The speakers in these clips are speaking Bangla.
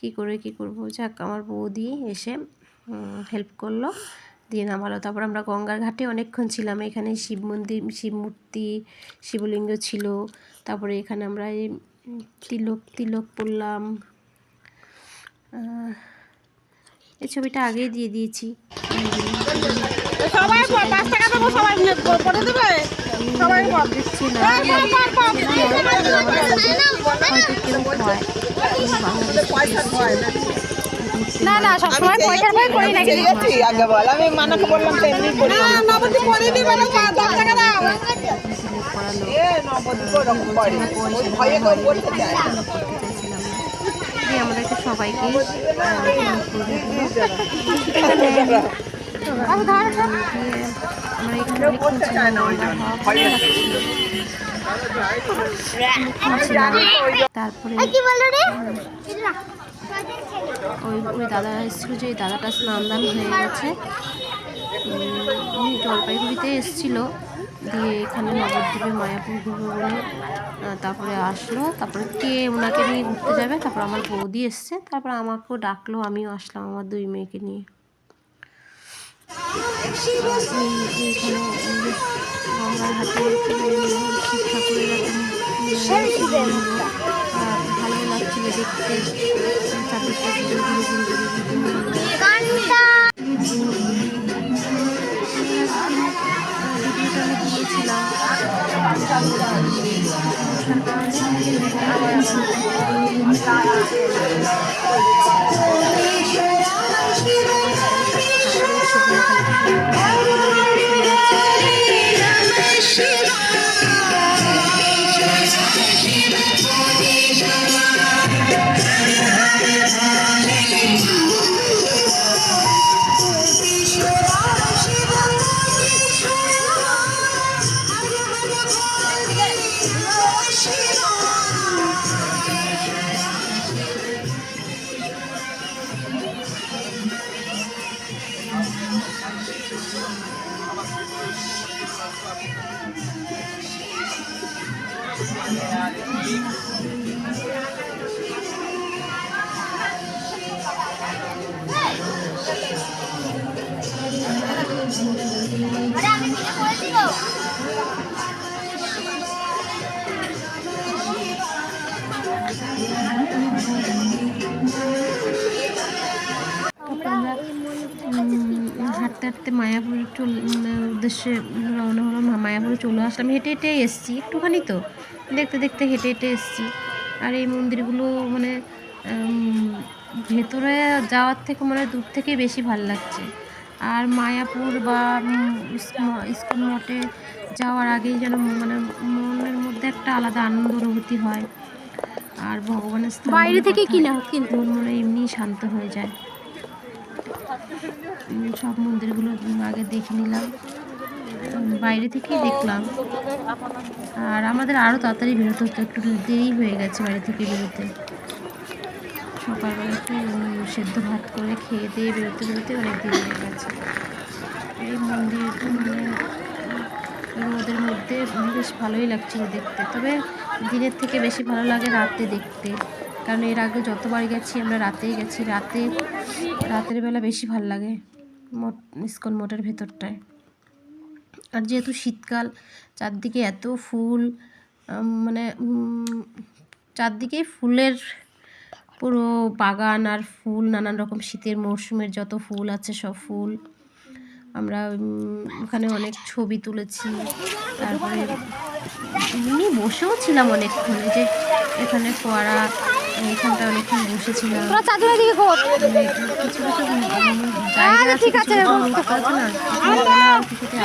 কী করবো। যাক, আমার বৌদি এসে হেল্প করলো, দিয়ে নামালো। তারপর আমরা গঙ্গার ঘাটে অনেকক্ষণ ছিলাম। এখানে শিব মন্দির, শিব মূর্তি, শিবলিঙ্গ ছিল। তারপরে এখানে আমরা এই তিলক পড়লাম। এই ছবিটা আগেই দিয়ে দিয়েছি। দেখছি না, হয়তো কেউ হয় না না, সবসময় পয়সার ভয় করি না। আগে বল, আমি মানাকে বললাম তো এমনি করি না। নবদ্বীপ পরে দিবে না, 10 টাকা দাও। এ নবদ্বীপ ওরকম করে, ওই ভয়ে কেউ করতে চায় না। আমাদেরকে সবাইকে তারপরে ওই দাদা এসেছিল, যে দাদাটা স্নান দান হয়ে গেছে। উনি জলপাইগুড়িতে এসেছিল, দিয়ে এখানে নবদ্বীপে মায়াপুর ঘুরবো বলে তারপরে আসলো। তারপরে ওনাকে নিয়ে ঘুরতে যাবে। তারপর আমার বৌদি এসছে, তারপর আমাকেও ডাকলো, আমিও আসলাম আমার 2 মেয়েকে নিয়ে। গঙ্গার ঘাটে শিব ঠাকুরের ভালো লাগছিল দেখতে। চারদিকটা হাঁটতে হাঁটতে মায়াপুরের উদ্দেশ্যে রওনা হলাম। মায়াপুরে চলে আসলাম, হেঁটে হেঁটে এসছি একটুখানি, তো দেখতে দেখতে হেঁটে হেঁটে এসছি। আর এই মন্দিরগুলো মানে ভেতরে যাওয়ার থেকে মানে দূর থেকে বেশি ভালো লাগছে। আর মায়াপুর বা ইস্কন মঠে যাওয়ার আগেই যেন মানে মনের মধ্যে একটা আলাদা আনন্দ অনুভূতি হয়। আর ভগবানের স্থান বাইরে থেকে কিনা কিন্তু মনে এমনি শান্ত হয়ে যায়। সব মন্দিরগুলো আগে দেখে নিলাম, বাইরে থেকেই দেখলাম। আর আমাদের আরও তাড়াতাড়ি বেরোতে হতো, একটু দেরি হয়ে গেছে বাড়ি থেকে বেরোতে। সকালবেলা একটু সেদ্ধ ভাত করে খেয়ে দিয়ে বেরোতে বেরোতে অনেক দেরি হয়ে গেছে। এই মন্দির রোদের মধ্যে বেশ ভালোই লাগছিল দেখতে, তবে দিনের থেকে বেশি ভালো লাগে রাতে দেখতে, কারণ এর আগে যতবার গেছি আমরা রাতেই গেছি। রাতের বেলা বেশি ভালো লাগে ইস্কন মঠের ভেতরটায়। আর যেহেতু শীতকাল, চারদিকে এত ফুল, মানে চারদিকেই ফুলের পুরো বাগান, আর ফুল নানান রকম শীতের মরশুমের যত ফুল আছে সব ফুল। আমরা ওখানে অনেক ছবি তুলেছি। তারপরে এমনি বসেও ছিলাম অনেকক্ষণ, যে এখানে ফোয়ারা, এখানটা অনেকক্ষণ বসেছিলাম। কিছু কিছু জায়গা আছে, কিছু আছে না, কিছুতে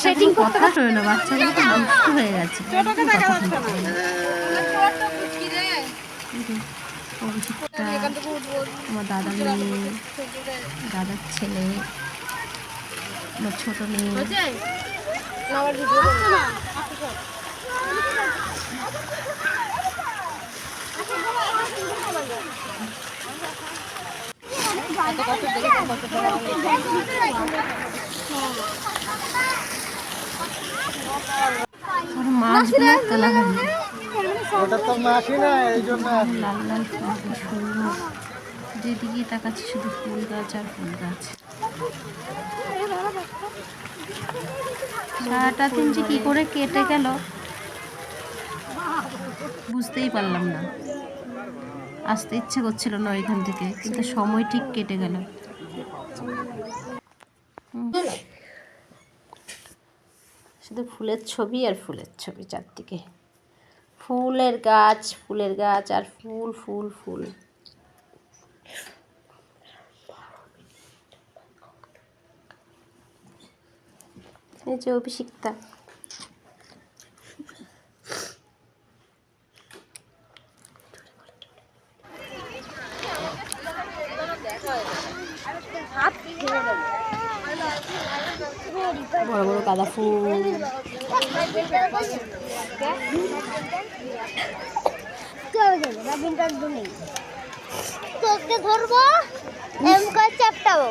সেটিং কথা শোনে না, বাচ্চাগুলো তো দুষ্ট হয়ে গেছে। আমার দাদার মেয়ে, দাদার ছেলে, আমার ছোট মেয়ে। মাছগুলো তোলা হয়নি। ওটা তো মাছি না, এই জন্য লাল লাল ফুল কি সুন্দর, যেদিকে তাকাচ্ছি শুধু ফুল গাছ আর ফুল গাছ। সারাটা দিন যে কি করে কেটে গেল বুঝতেই পারলাম না। আসতে ইচ্ছে করছিল না ওইখান থেকে, কিন্তু সময় ঠিক কেটে গেল। শুধু ফুলের ছবি আর ফুলের ছবি, চারদিকে ফুলের গাছ আর ফুল ফুল ফুল। এই যে অভিষিক্তা, বড় বড় গাঁদা ফুল। তোকে ধরবো, এমকে চাপটাবো,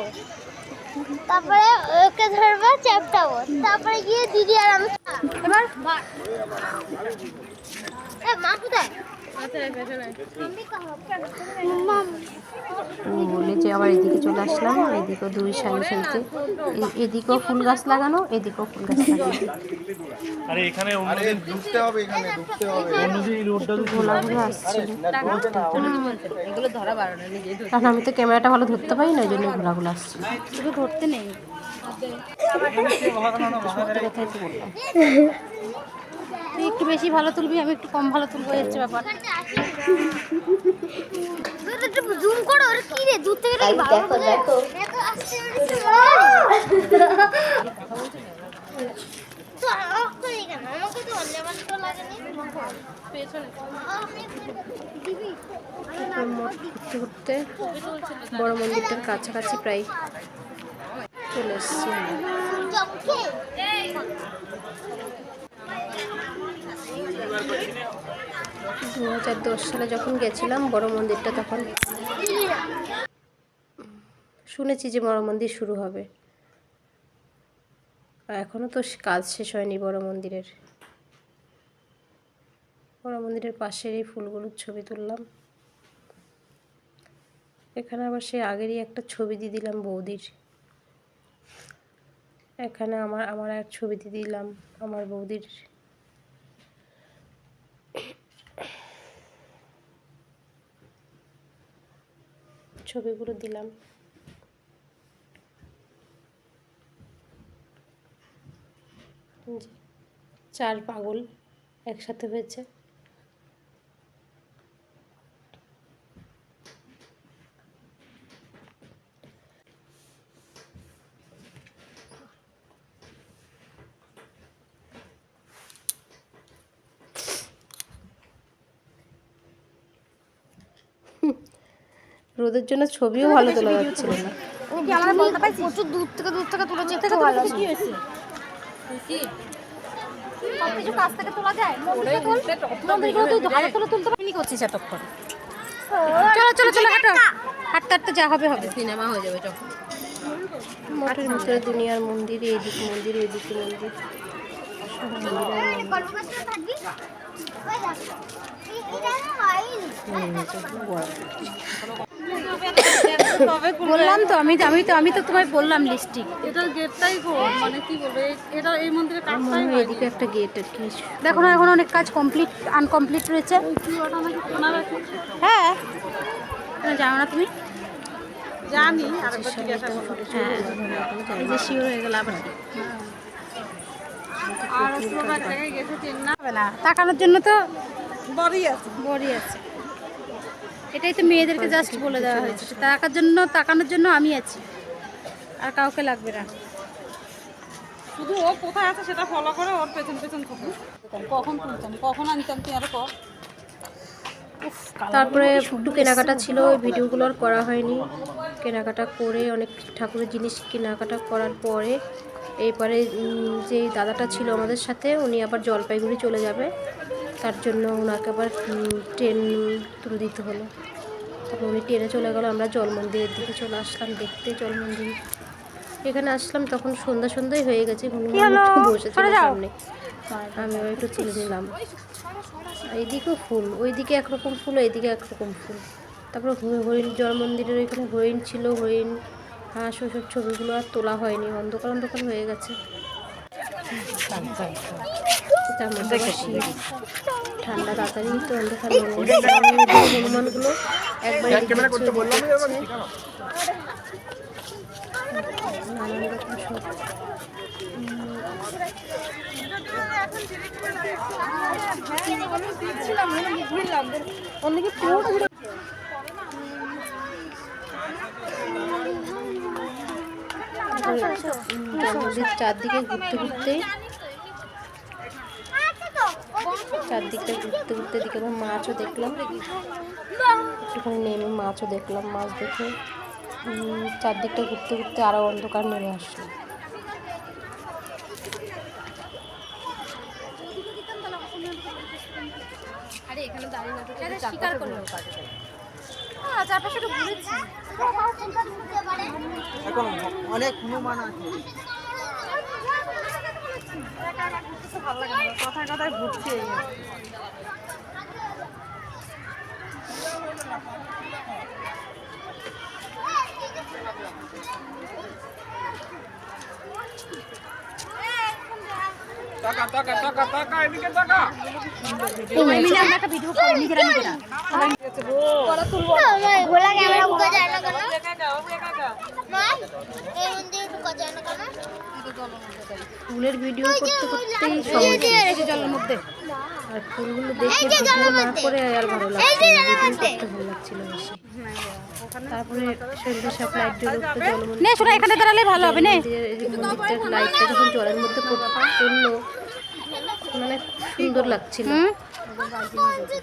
তারপরে ওকে ধরবো, চাপটাবো, তারপরে গিয়ে দিদি আর আমি এবার মা কোথায় বলে যে আবার এদিকে চলে আসলাম। এদিকেও দুই সাইড সাইডে, এদিকেও ফুল গাছ লাগানো, এদিকেও ফুল গাছ লাগানো। আরে এখানে অন্যদিন ঢুকতে হবে, এখানে ঢুকতে হবে, অন্যদিন রোডটা ঘোলাগুলো আসছিল, এগুলো ধরা বারণ না, নিজেই ধর। কারণ আমি তো ক্যামেরাটা ভালো ধরতে পারি না, ওই জন্য ঘোলাগুলো আসছিল। শুধু ধরতে নেই। সত্যি কথাই তো বললাম। তুই একটু বেশি ভালো তুলবি, আমি একটু কম ভালো তুলবো, হচ্ছে ব্যাপার। জুম করো, ওর কি রে দূর থেকে দেখো দেখো দেখো আসছে তো আমাকে কেন, আমাকে তো লেভেল তো লাগেনি পেছনে দিবি। ঘুরতে ঘুরতে বড় মন্দিরটার কাছাকাছি প্রায় চলে এসেছি। 2010 সালে যখন গেছিলাম বড় মন্দিরটা, তখন শুনেছি যে বড় মন্দির শুরু হবে, এখনো তো কাজ শেষ হয়নি বড় মন্দিরের। বড় মন্দিরের পাশের এই ফুলগুলোর ছবি তুললাম। এখানে আবার সেই আগেরই একটা ছবি দিয়ে দিলাম বৌদির। এখানে আমার এক ছবি দিয়ে দিলাম আমার বৌদির। ছবিগুলো দিলাম। চার পাগল একসাথে হয়েছে। রোদের জন্য ছবিও ভালো তোলা যাচ্ছিল না। আমরা বলতে পারছি প্রচুর দূর থেকে তুলেছি, একটু ভালো কি হয়েছে? কি কিছু কাছ থেকে তোলা যায়। তুই হাতে তুলতে পারিনি, করছিস এতক্ষণ। চলো চলো চলো, হাঁটো, হাঁটতে হাঁটতে যা হবে হবে। সিনেমা হয়ে যাবে যখন। মাঠের ভিতরে দুনিয়ার মন্দির, এইদিকে মন্দির ওইদিকে মন্দির, সব মন্দিরের কর্মকাণ্ডটা থাকবি ওই দেখ এটা হয়নি। বললাম তো, আমি তো তোমায় বললাম লিপস্টিক। এটা গেটটাই মানে কি বলবে, এটা এই মন্দিরে কাজটাই হয়। এদিকে একটা গেট আর কি। দেখো না, এখন অনেক কাজ আনকমপ্লিট রয়েছে। হ্যাঁ, জানো না তুমি? জানি। হ্যাঁ, এই যে শিওর হয়ে গেল আবার। না, তাকানোর জন্য তো বড়ই আছে। এটাই তো মেয়েদেরকে জাস্ট বলে দেওয়া হয়েছে, তাকানোর জন্য আমি আছি, আর কাউকে লাগবে না। শুধু ও কোথায় আছে সেটা ফলো করে ওর পেছন থাকবে। কখন তুলতাম, কখন আনতাম, তুই আরো কর। তারপরে একটু কেনাকাটা ছিল, ওই ভিডিওগুলো আর করা হয়নি। কেনাকাটা করে অনেক ঠাকুরের জিনিস কেনাকাটা করার পরে এরপরে যে দাদাটা ছিল আমাদের সাথে, উনি আবার জলপাইগুড়ি চলে যাবে, তার জন্য ওনাকে আবার ট্রেন তুলে দিতে হলো। তারপর উনি ট্রেনে চলে গেল, আমরা জল মন্দিরের দিকে চলে আসলাম দেখতে। জল মন্দির এখানে আসলাম তখন সন্ধ্যাই হয়ে গেছে, বসেছিল সামনে। আমি একটু চিনে নিলাম। এইদিকেও ফুল, ওইদিকে একরকম ফুল, এইদিকে একরকম ফুল। তারপর হরিণ, জল মন্দিরের ওইখানে হরিণ ছিল, হরিণ, হাঁস, ওইসব ছবিগুলো আর তোলা হয়নি, অন্ধকার অন্ধকার হয়ে গেছে। তার মধ্যে আবার শীত, ঠান্ডা তাড়াতাড়ি তো অন্ধকার হনুমানগুলো একবার নানান রকম সব মন্দির চারদিকে ঘুরতে ঘুরতে চারদিকটা ঘুরতে ঘুরতে দিকে আবার মাছও দেখলাম, একটুখানি নেমে মাছও দেখলাম। মাছ দেখে চারদিকটা ঘুরতে ঘুরতে আরও অন্ধকার নেমে আসলো। এখন অনেক হনুমান আছে। ভালো লাগে না, কথায় কথায় ঘুরছে। টাকা টাকা টাকা টাকা এদিকে টাকা ঘোলা ক্যামেরা ঢুকা যায় না কেন? মা, এই মন্দিরে ঢুকা যায় না কেন? ফুলের ভিডিও করতে করতেই সময় শেষ। জলের মধ্যে আর ফুলগুলো দেখে ভিডিও না করে আর ভালো লাগছে না, ভিডিও করতে ভালো লাগছিল বেশি। তারপরে সন্ধ্যে সব লাইট জ্বলতো, এখানে দাঁড়ালে ভালো হবে না। মন্দিরটার লাইটটা যখন জলের মধ্যে পড়লো, মানে সুন্দর লাগছিল।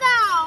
দাও।